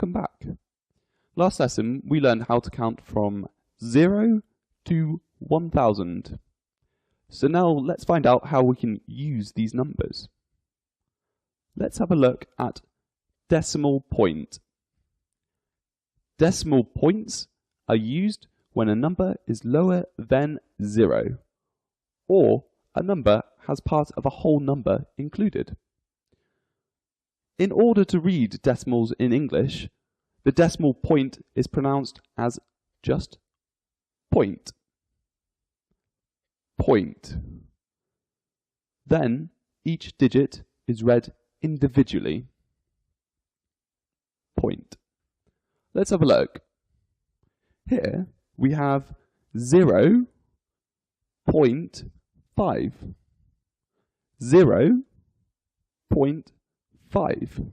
welcome back. Last lesson we learned how to count from 0 to 1000. So now let's find out how we can use these numbers. Let's have a look at decimal point. Decimal points are used when a number is lower than 0, or a number has part of a whole number included. In order to read decimals in English, the decimal point is pronounced as just point. Point. Then each digit is read individually. Point. Let's have a look. Here we have 0.5. 0.5.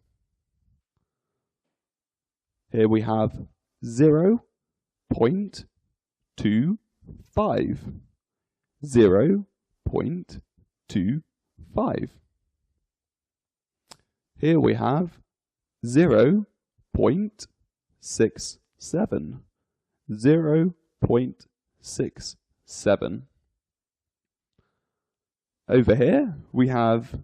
Here we have 0.25. 0.25. Here we have 0.67. 0.67. Over here we have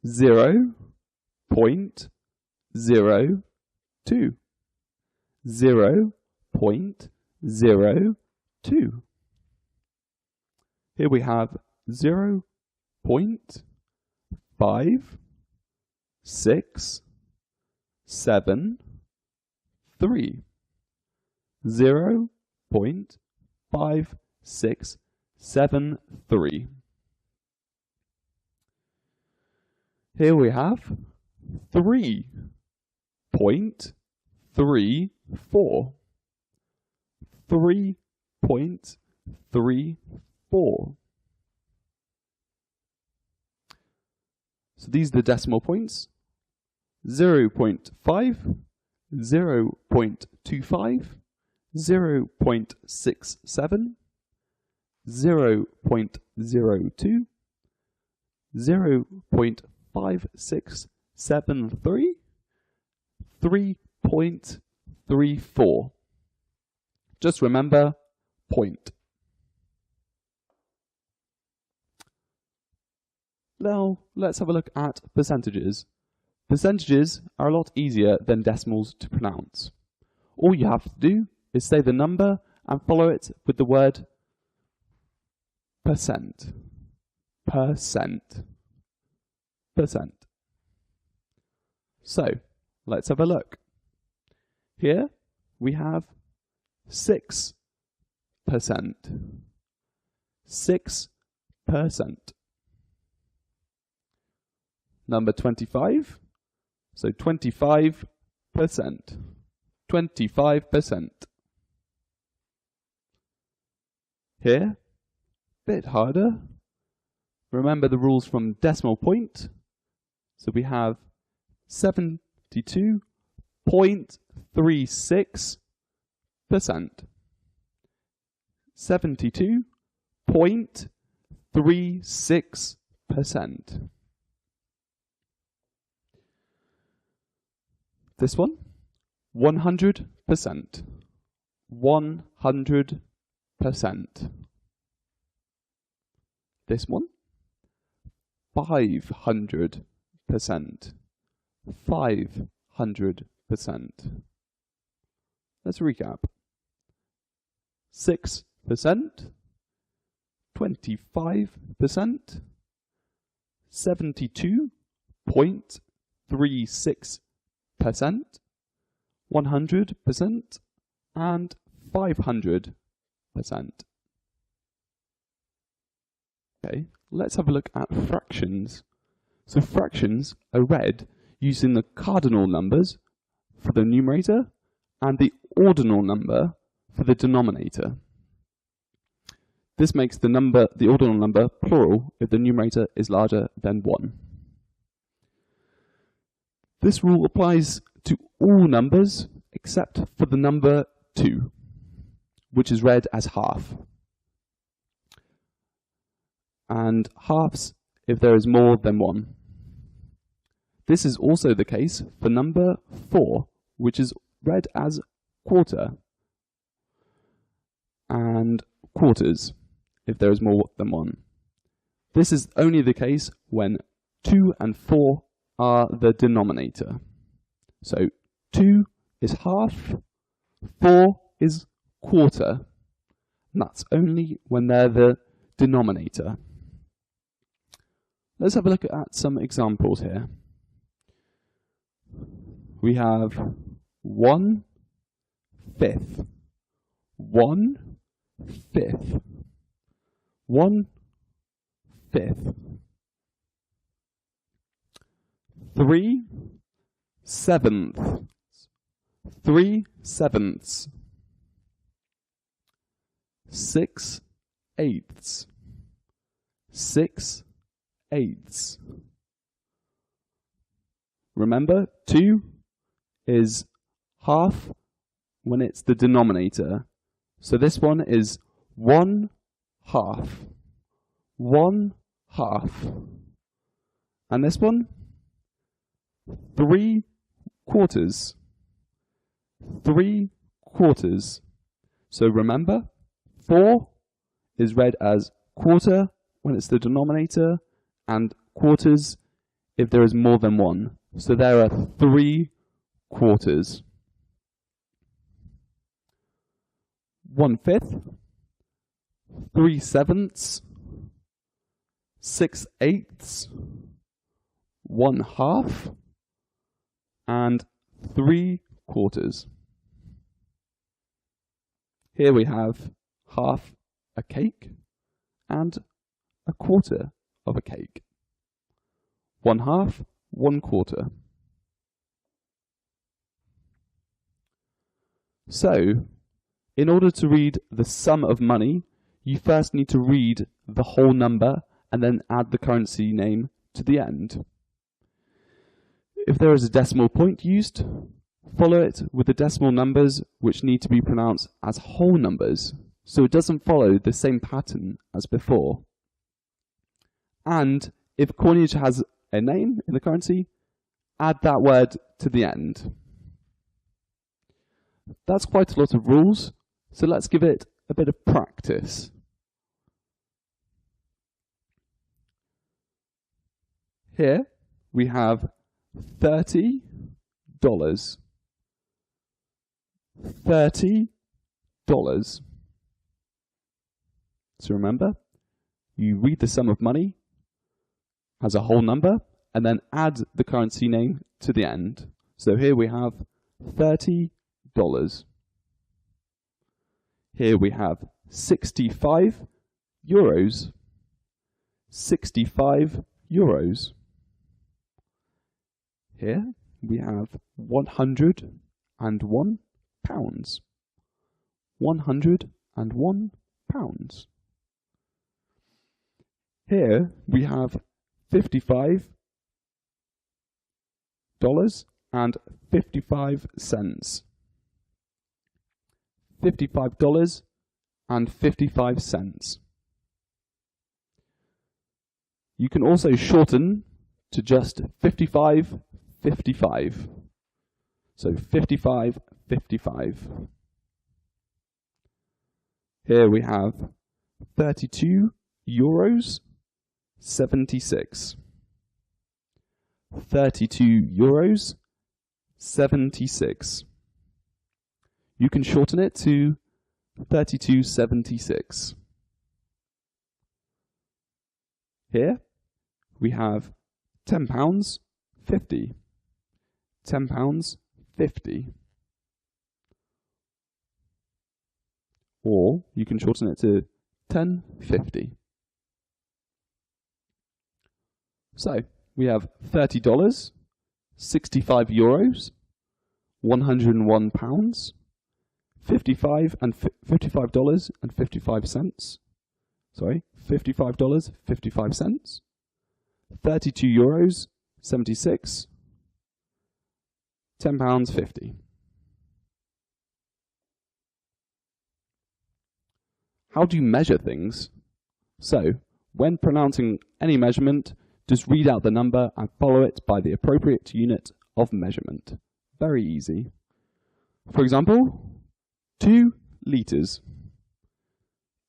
0.02. 0.02. Here we have 0.567. 0.563. 0.563. Here we have 3.34. 3.34. So these are the decimal points. 0.5, 0.25, 0.67, 0.02, 0.5673, 3.34. Just remember, point. Now, let's have a look at percentages. Percentages are a lot easier than decimals to pronounce. All you have to do is say the number and follow it with the word percent. Percent. Percent. So, let's have a look. Here we have 6%. 6%. Number 25. So 25%. 25%. Here, bit harder. Remember the rules from decimal point. So we have 72.36%. 72.36%. This one, 100%. 100%. This one, 500%. 500%. Let's recap. 6%, 25%, 72.36%, 100%, and 500%. Okay, let's have a look at fractions. So fractions are read using the cardinal numbers for the numerator and the ordinal number for the denominator. This makes the ordinal number plural if the numerator is larger than 1. This rule applies to all numbers except for the number 2, which is read as half. And halves if there is more than 1. This is also the case for number 4, which is read as quarter, and quarters if there is more than one. This is only the case when 2 and 4 are the denominator. So 2 is half, 4 is quarter, and that's only when they're the denominator. Let's have a look at some examples here. We have 1/5, 1/5, 1/5, 3/7, 3/7, 6/8, 6/8. Remember, 2 is half when it's the denominator. So this one is 1/2, 1/2. And this one, 3/4, 3/4. So remember, 4 is read as quarter when it's the denominator, and quarters if there is more than one. So there are 3 quarters. 1/5, 3/7, 6/8, 1/2, and 3/4. Here we have half a cake and a quarter of a cake. 1/2, 1/4. So, in order to read the sum of money, you first need to read the whole number and then add the currency name to the end. If there is a decimal point used, follow it with the decimal numbers which need to be pronounced as whole numbers, so it doesn't follow the same pattern as before. And if coinage has a name in the currency, add that word to the end. That's quite a lot of rules, so let's give it a bit of practice. Here we have $30. $30. So remember, you read the sum of money as a whole number and then add the currency name to the end. So here we have $30. Here we have 65 euros. 65 euros. Here we have 101 pounds. 101 pounds. Here we have $55 and 55 cents. $55 and 55 cents. You can also shorten to just 55.55. So 55.55. Here we have 32 euros 76. 32 euros 76. You can shorten it to 32.76. Here we have £10.50. £10.50. Or you can shorten it to 10.50. So we have $30, 65 euros, 101 pounds, $55 and $55.55. Sorry, $55.55. 32 euros 76. £10.50. How do you measure things? So, when pronouncing any measurement, just read out the number and follow it by the appropriate unit of measurement. Very easy. For example, 2 liters.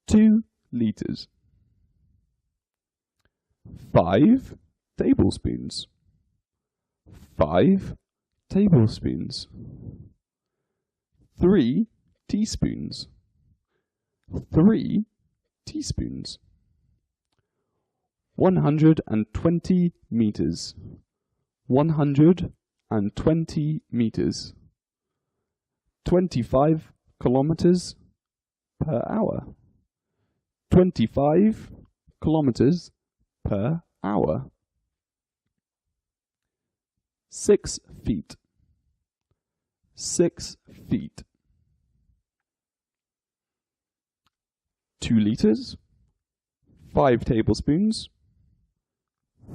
2 liters. 5 tablespoons. 5 tablespoons. 3 teaspoons. 3 teaspoons. 120 meters. 120 meters. 25 kilometers per hour. 25 kilometers per hour. 6 feet. 6 feet. 2 liters. 5 tablespoons.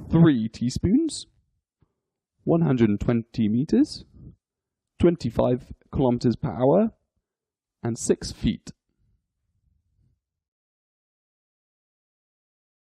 3 teaspoons. 120 meters. 25 kilometers per hour. And 6 feet.